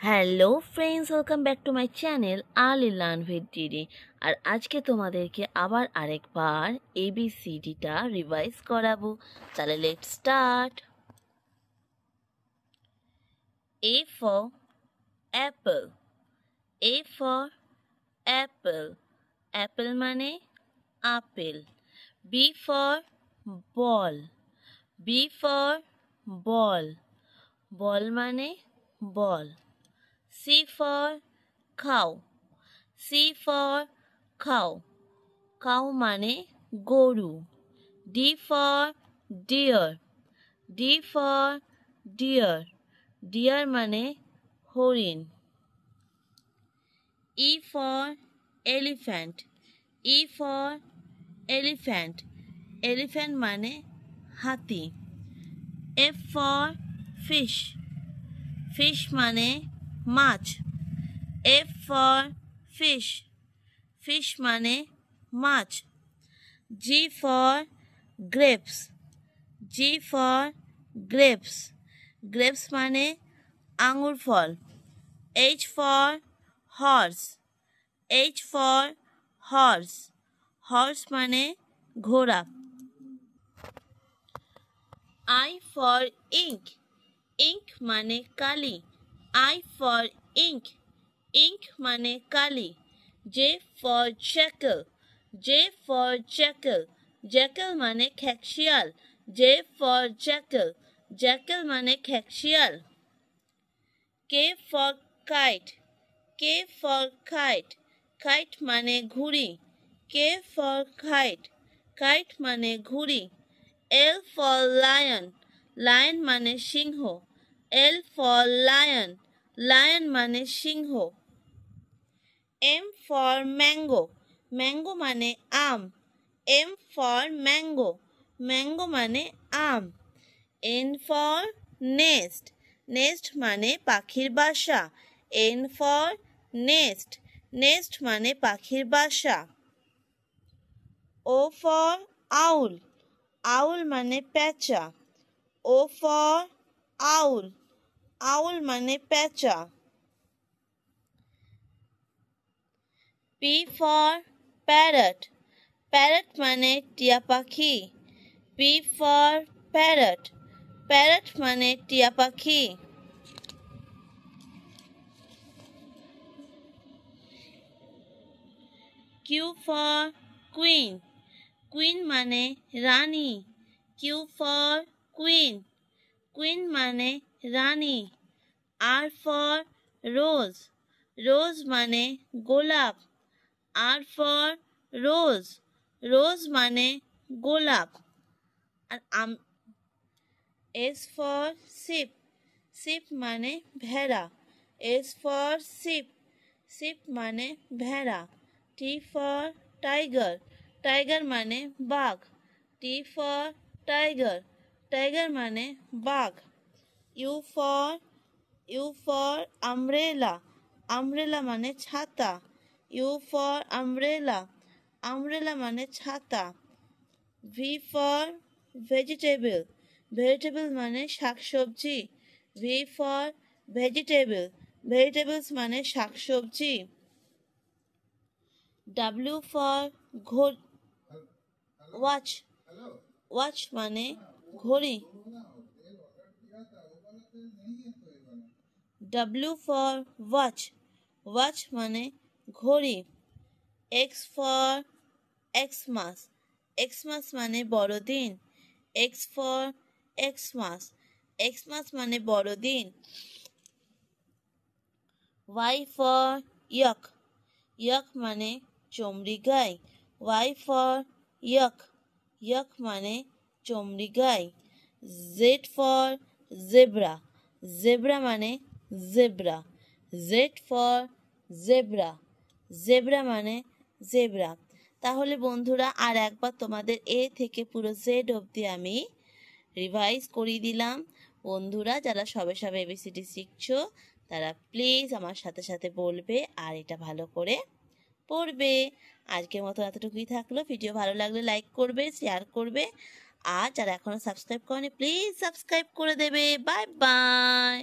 Hello friends, welcome back to my channel early learn with DD. আর আজকে তোমাদেরকে আবার আরেকবার এবিসিডিটা রিভাইজ করাবো। তাহলে let's start. A for apple, A for apple, apple মানে আপেল। B for ball, B for ball, ball মানে ball. C for cow, C for cow, cow মানে গরু। D for deer, D for deer, deer মানে হরিণ। E for elephant, E for elephant, elephant মানে হাতি। F for fish, fish মানে মাছ। F for fish, fish মানে মাছ। G for grapes, G for grapes, grapes মানে আঙুর ফল। H for horse, H for horse, horse মানে ঘোড়া। I for ink, ink মানে কালি। I for ink, ink মানে কালি। J for jackal, J for jackal, jackal মানে খেকশিয়াল। J for jackal, jackal মানে খেকশিয়াল। K for kite, K for kite, kite মানে ঘুড়ি। K for kite, kite মানে ঘুড়ি। L for lion, lion মানে সিংহ। L for lion, lion মানে সিংহ। M for mango, mango মানে আম। M for mango, mango মানে আম। N for nest, nest মানে পাখির বাসা। N for nest, nest মানে পাখির বাসা। O for owl, owl মানে পেঁচা। O for owl, owl মানে পেঁচা। P for parrot, parrot মানে টিয়া পাখি। P for parrot, parrot মানে টিয়া পাখি। Q for queen, queen মানে রানী। Q for queen, queen মানে রানী। R for rose, rose মানে গোলাপ। R for rose, rose মানে গোলাপ। আর S for sheep, sheep মানে ভেড়া। S for sheep, sheep মানে ভেড়া। T for tiger, tiger মানে বাঘ। T for tiger, tiger মানে বাঘ। U for umbrella, umbrella মানে ছাতা। U for umbrella, umbrella মানে ছাতা। V for vegetable, vegetable মানে শাকসবজি। V for vegetable, vegetables মানে শাকসবজি। W for watch, watch মানে ঘড়ি। W for watch, watch মানে ঘড়ি। X for Xmas, Xmas মানে বড়দিন। X for Xmas, Xmas মানে বড়দিন। Y for yak, yak মানে চমড়ি গাই। Y for yak, yak মানে চমড়ি গাই। Z for zebra, zebra মানে zebra. Z for zebra, zebra মানে জেব্রা। তাহলে বন্ধুরা আর একবার তোমাদের এ থেকে পুরো জেড অবধি আমি রিভাইজ করিয়ে দিলাম। বন্ধুরা যারা সবে সবে এবিসিডি শিখছো তারা প্লিজ আমার সাথে সাথে বলবে আর এটা ভালো করে পড়বে। আজকের মতো এতটুকুই থাকলো। ভিডিও ভালো লাগলে লাইক করবে, শেয়ার করবে, আর যারা এখনো সাবস্ক্রাইব করেনি প্লিজ সাবস্ক্রাইব করে দেবে। Bye bye.